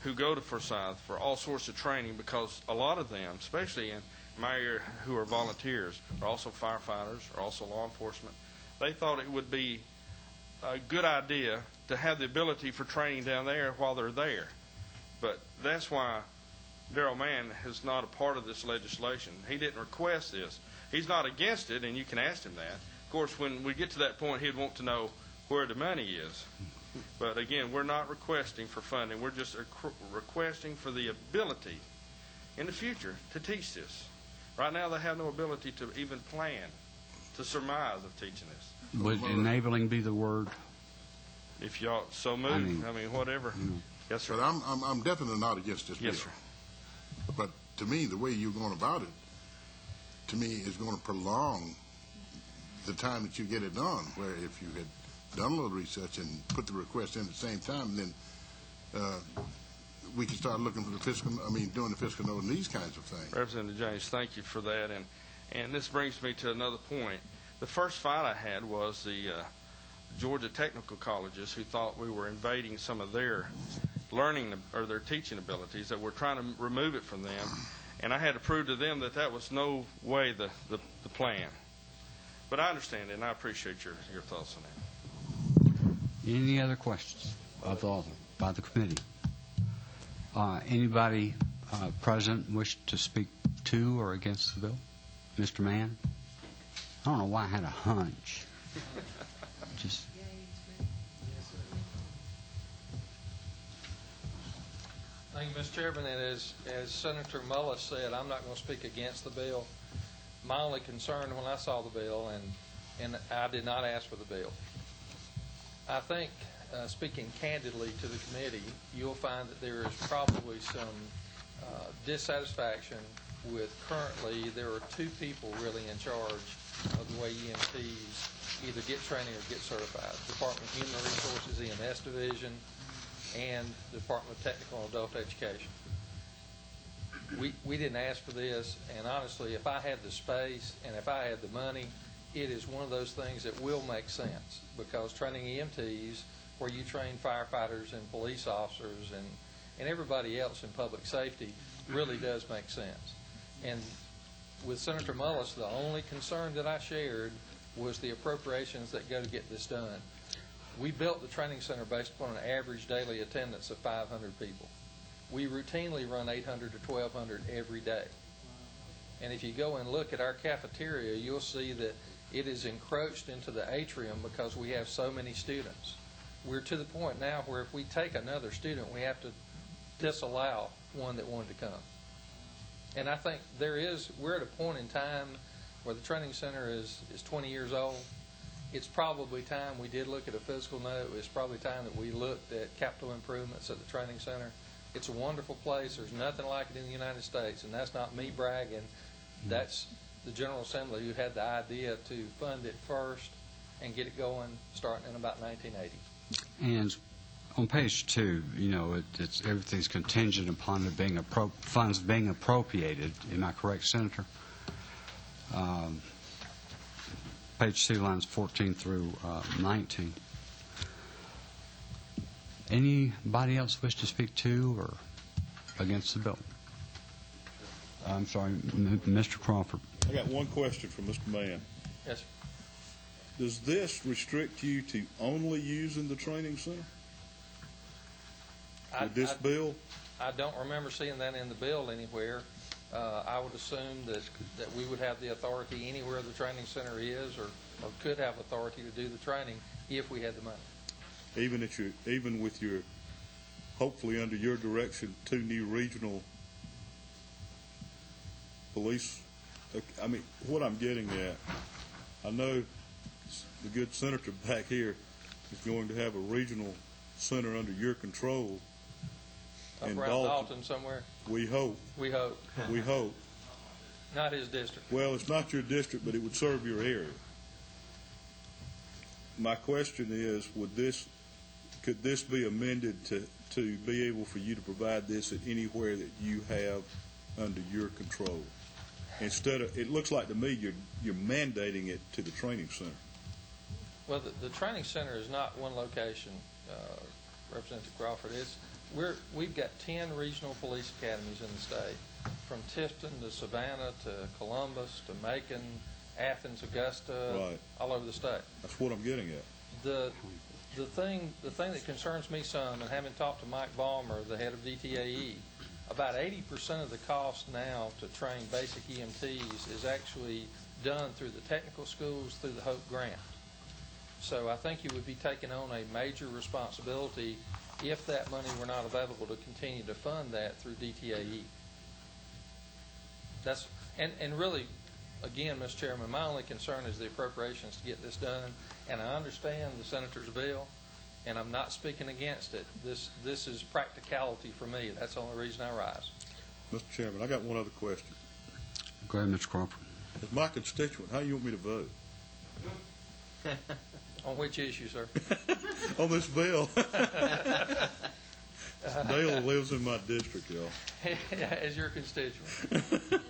who go to Forsyth for all sorts of training, because a lot of them, especially in my area who are volunteers, are also firefighters, are also law enforcement. They thought it would be a good idea to have the ability for training down there while they're there. But that's why Darrell Mann is not a part of this legislation. He didn't request this. He's not against it, and you can ask him that. Of course, when we get to that point, he'd want to know where the money is. But again, we're not requesting for funding. We're just requesting for the ability in the future to teach this. Right now, they have no ability to even plan, to surmise of teaching this. Would enabling be the word? If y'all so move, I mean whatever. Yes, sir. But I'm definitely not against this bill. Yes, sir. But to me, the way you're going about it, to me, is going to prolong the time that you get it done. Where if you had done a little research and put the request in at the same time, then we can start looking for the fiscal, doing the fiscal note and these kinds of things. Representative James, thank you for that. And this brings me to another point. The first fight I had was the Georgia technical colleges who thought we were invading some of their learning or their teaching abilities, that we're trying to remove it from them. And I had to prove to them that that was no way the plan. But I understand it, and I appreciate your thoughts on that. Any other questions of the author by the committee? Anybody present wish to speak to or against the bill? Mr. Mann? I don't know why I had a hunch. Just. Thank you, Mr. Chairman. And as Senator Mullis said, I'm not going to speak against the bill. My only concern when I saw the bill, and I did not ask for the bill, I think, speaking candidly to the committee, you'll find that there is probably some dissatisfaction with currently there are two people really in charge of the way EMTs either get training or get certified. Department of Human Resources, EMS Division, and the Department of Technical and Adult Education. We didn't ask for this, and honestly, if I had the space and if I had the money, it is one of those things that will make sense, because training EMTs, where you train firefighters and police officers and everybody else in public safety, really does make sense. And with Senator Mullis, the only concern that I shared was the appropriations that go to get this done. We built the training center based upon an average daily attendance of 500 people. We routinely run 800 to 1,200 every day. And if you go and look at our cafeteria, you'll see that it is encroached into the atrium because we have so many students. We're to the point now where if we take another student, we have to disallow one that wanted to come. And I think we're at a point in time where the training center is 20 years old. It's probably time we did look at a fiscal note. It's probably time that we looked at capital improvements at the training center. It's a wonderful place. There's nothing like it in the United States, and that's not me bragging. That's the General Assembly who had the idea to fund it first and get it going starting in about 1980. And on page 2, it's everything's contingent upon it being funds being appropriated. Am I correct, Senator? Page 2, lines 14 through 19. Anybody else wish to speak to or against the bill? I'm sorry, Mr. Crawford. I got one question from Mr. Mann. Yes, sir. Does this restrict you to only using the training center? With this bill? I don't remember seeing that in the bill anywhere. I would assume that we would have the authority anywhere the training center is, or could have authority to do the training if we had the money. Even with your, hopefully under your direction, 2 new regional police. What I'm getting at, I know the good senator back here is going to have a regional center under your control. Around Dalton somewhere? We hope. We hope. We hope. Not his district. Well, it's not your district, but it would serve your area. My question is, could this be amended to be able for you to provide this at anywhere that you have under your control? Instead of, it looks like to me you're mandating it to the training center. Well, the training center is not one location, Representative Crawford. We've got 10 regional police academies in the state, from Tifton to Savannah to Columbus to Macon, Athens, Augusta, right, all over the state. That's what I'm getting at. The thing that concerns me some, and having talked to Mike Ballmer, the head of DTAE, about 80% of the cost now to train basic EMTs is actually done through the technical schools, through the Hope Grant. So I think you would be taking on a major responsibility if that money were not available to continue to fund that through DTAE. And really, again, Mr. Chairman, my only concern is the appropriations to get this done. And I understand the senator's bill, and I'm not speaking against it. This is practicality for me. That's the only reason I rise. Mr. Chairman, I got one other question. Go ahead, Mr. Crawford. As my constituent, how do you want me to vote? On which issue, sir? On this bill. Dale lives in my district, y'all. As your constituent.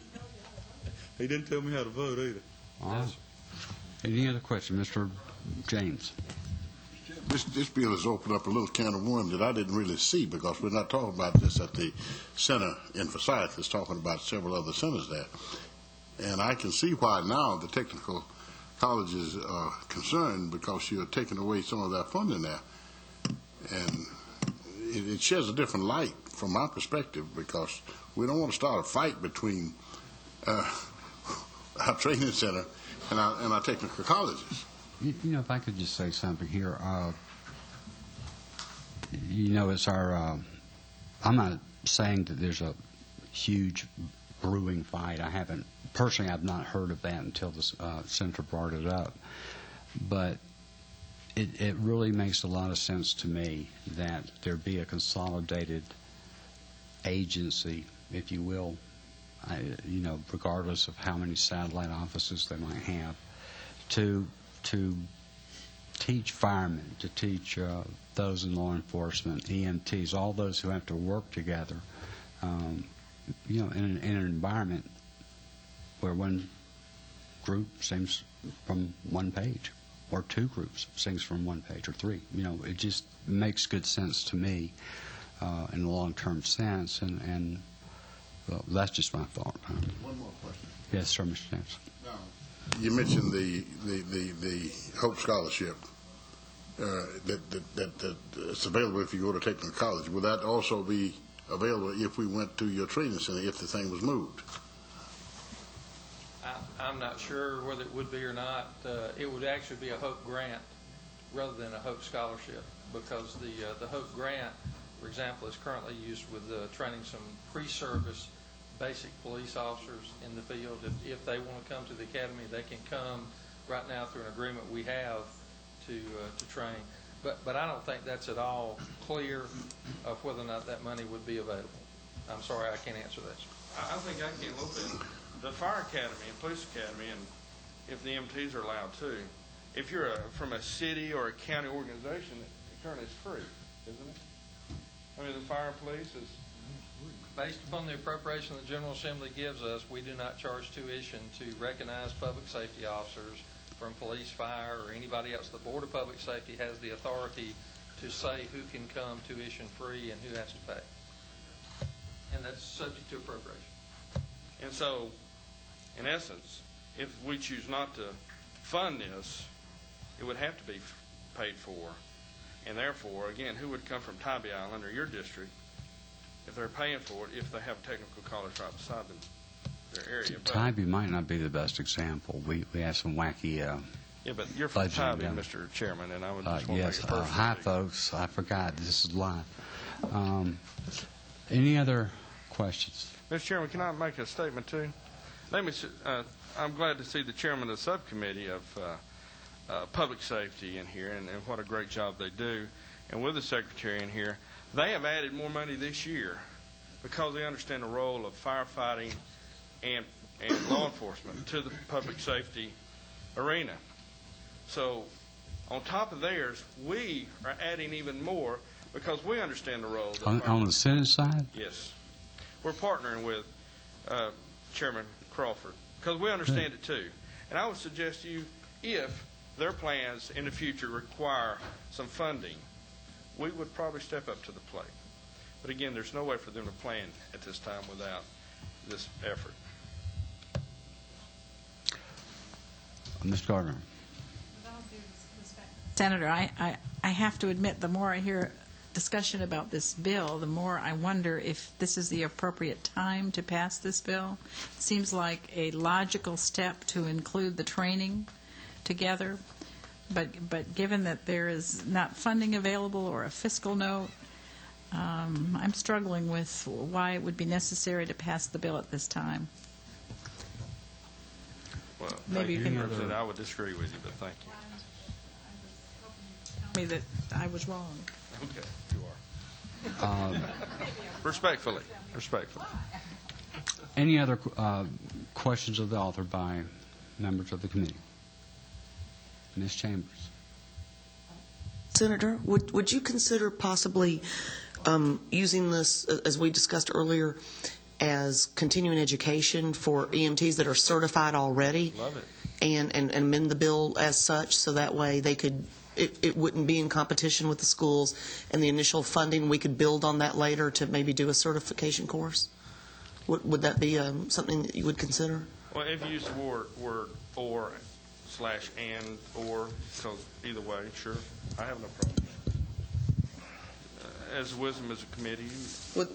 He didn't tell me how to vote either. All right. Any other question? Mr. James? This bill has opened up a little can of worms that I didn't really see, because we're not talking about this at the center in Forsyth. It's talking about several other centers there. And I can see why now the technical colleges are concerned, because you're taking away some of that funding there. And it sheds a different light from my perspective, because we don't want to start a fight between our training center and our technical colleges. You know, if I could just say something here. You know, it's our, I'm not saying that there's a huge brewing fight. Personally, I've not heard of that until the senator brought it up. But it really makes a lot of sense to me that there be a consolidated agency, if you will, you know, regardless of how many satellite offices they might have, to teach firemen, to teach those in law enforcement, EMTs, all those who have to work together, you know, in an environment where one group sings from one page, or two groups sings from one page, or three. You know, it just makes good sense to me in the long-term sense, and well, that's just my thought. One more question. Yes, sir, Mr. James. You mentioned the Hope Scholarship that's available if you go to technical college. Would that also be available if we went to your training center if the thing was moved? I'm not sure whether it would be or not. It would actually be a Hope Grant rather than a Hope Scholarship, because the Hope Grant, for example, is currently used with training some pre-service basic police officers in the field. If they want to come to the academy, they can come right now through an agreement we have to train. But I don't think that's at all clear of whether or not that money would be available. I'm sorry, I can't answer that. I think I can look at the fire academy and police academy, and if the MTs are allowed to. If you're from a city or a county organization, it currently is free, isn't it? I mean, the fire and police is... Based upon the appropriation the General Assembly gives us, we do not charge tuition to recognized public safety officers from police, fire, or anybody else. The Board of Public Safety has the authority to say who can come tuition-free and who has to pay. And that's subject to appropriation. And so, in essence, if we choose not to fund this, it would have to be paid for. And therefore, again, who would come from Tybee Island or your district if they're paying for it, if they have a technical college right beside them, their area? Tybee might not be the best example. We have some wacky yeah, but you're from Tybee, Mr. Chairman, and I would just want to yes, make it personal. hi, folks. I forgot. This is live. Any other questions? Mr. Chairman, can I make a statement, too? I'm glad to see the chairman of the subcommittee of public safety in here, and what a great job they do. And with the secretary in here, they have added more money this year because they understand the role of firefighting and law enforcement to the public safety arena. So on top of theirs, we are adding even more because we understand the role. On the Senate side? Yes. We're partnering with Chairman Crawford because we understand it too. And I would suggest to you, if their plans in the future require some funding, we would probably step up to the plate. But again, there's no way for them to plan at this time without this effort. Ms. Gardner. Senator, I have to admit, the more I hear discussion about this bill, the more I wonder if this is the appropriate time to pass this bill. It seems like a logical step to include the training together, but given that there is not funding available or a fiscal note, I'm struggling with why it would be necessary to pass the bill at this time. Well, Maybe you can- Representative, I would disagree with you, but thank you. Tell me that I was wrong. Okay, you are. Respectfully. Any other questions of the author by members of the committee? Ms. Chambers. Senator, would you consider possibly using this, as we discussed earlier, as continuing education for EMTs that are certified already? Love it. And amend the bill as such, so that way they could, it wouldn't be in competition with the schools, and the initial funding, we could build on that later to maybe do a certification course? Would that be something that you would consider? Well, if you use the word or/and/or, because either way, sure, I have no problem. As wisdom as a committee. Would-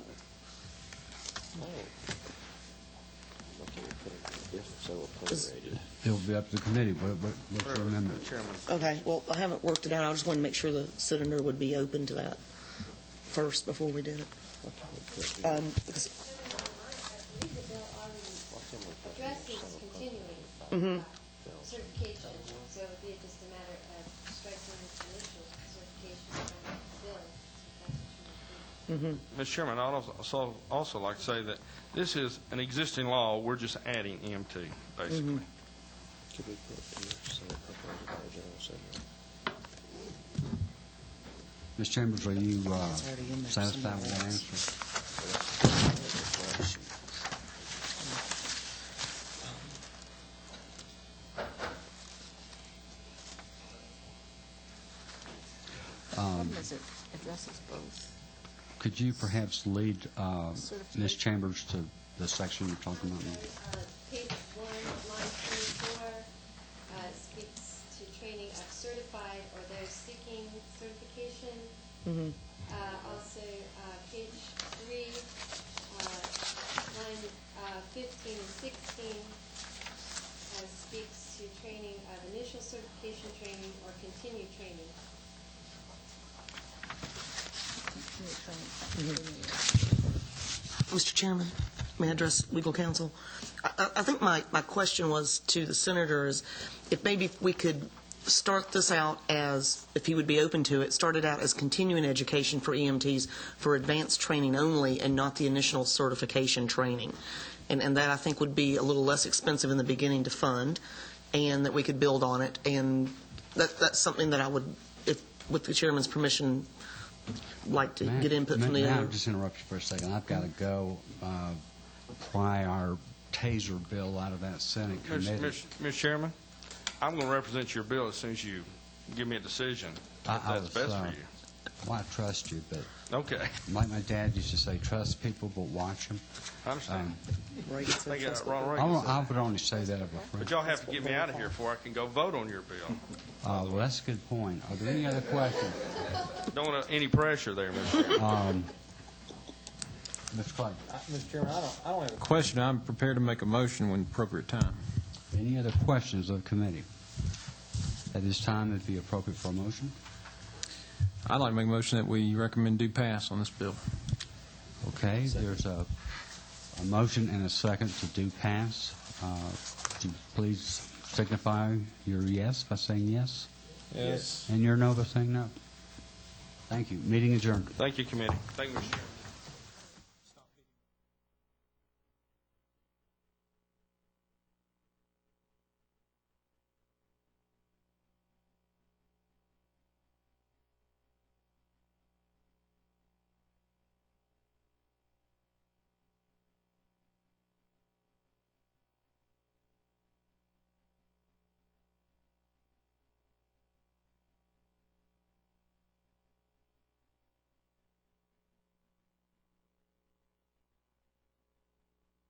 It'll be up to the committee. What's your amendment? Chairman. Okay, well, I haven't worked it out. I just wanted to make sure the senator would be open to that first before we did it. Because I believe the bill already addresses continuing certification, so it would be just a matter of striking this initial certification from the bill. If that's what you would do. Mr. Chairman, I'd also like to say that this is an existing law. We're just adding EMT, basically. Ms. Chambers, are you satisfied with that answer? It addresses both. Could you perhaps lead Ms. Chambers to the section you're talking about now? Page 1, line 24, speaks to training of certified or those seeking certification. Also, page 3, line 15 and 16, speaks to training of initial certification training or continued training. Mr. Chairman, may I address legal counsel? I think my question was to the senator is if maybe we could start this out as, if he would be open to it, start it out as continuing education for EMTs for advanced training only and not the initial certification training. And that I think would be a little less expensive in the beginning to fund, and that we could build on it. And that's something that I would, if with the chairman's permission, like to get input from the May I other. just interrupt you for a second? I've got to go pry our taser bill out of that Senate committee. Mr. Chairman, I'm going to represent your bill as soon as you give me a decision. If that's best for you. Well, I trust you, but Okay. like my dad used to say, trust people, but watch them. I understand. They got I Ronald Reagan said. would only say that of a friend. But y'all have to get me out of here before I can go vote on your bill. Well, that's a good point. Are there any other questions? Don't want any pressure there, Mr. Chairman. Mr. Clay, Mr. Chairman, I don't have a question. I'm prepared to make a motion when appropriate time. any other questions of the committee? At this time, it'd be appropriate for a motion. I'd like to make a motion that we recommend due pass on this bill. Okay, there's a motion and a second to do pass. Would you please signify your yes by saying yes? Yes. And your no by saying no. Thank you. Meeting adjourned. Thank you, committee. Thank you, Mr. Chairman.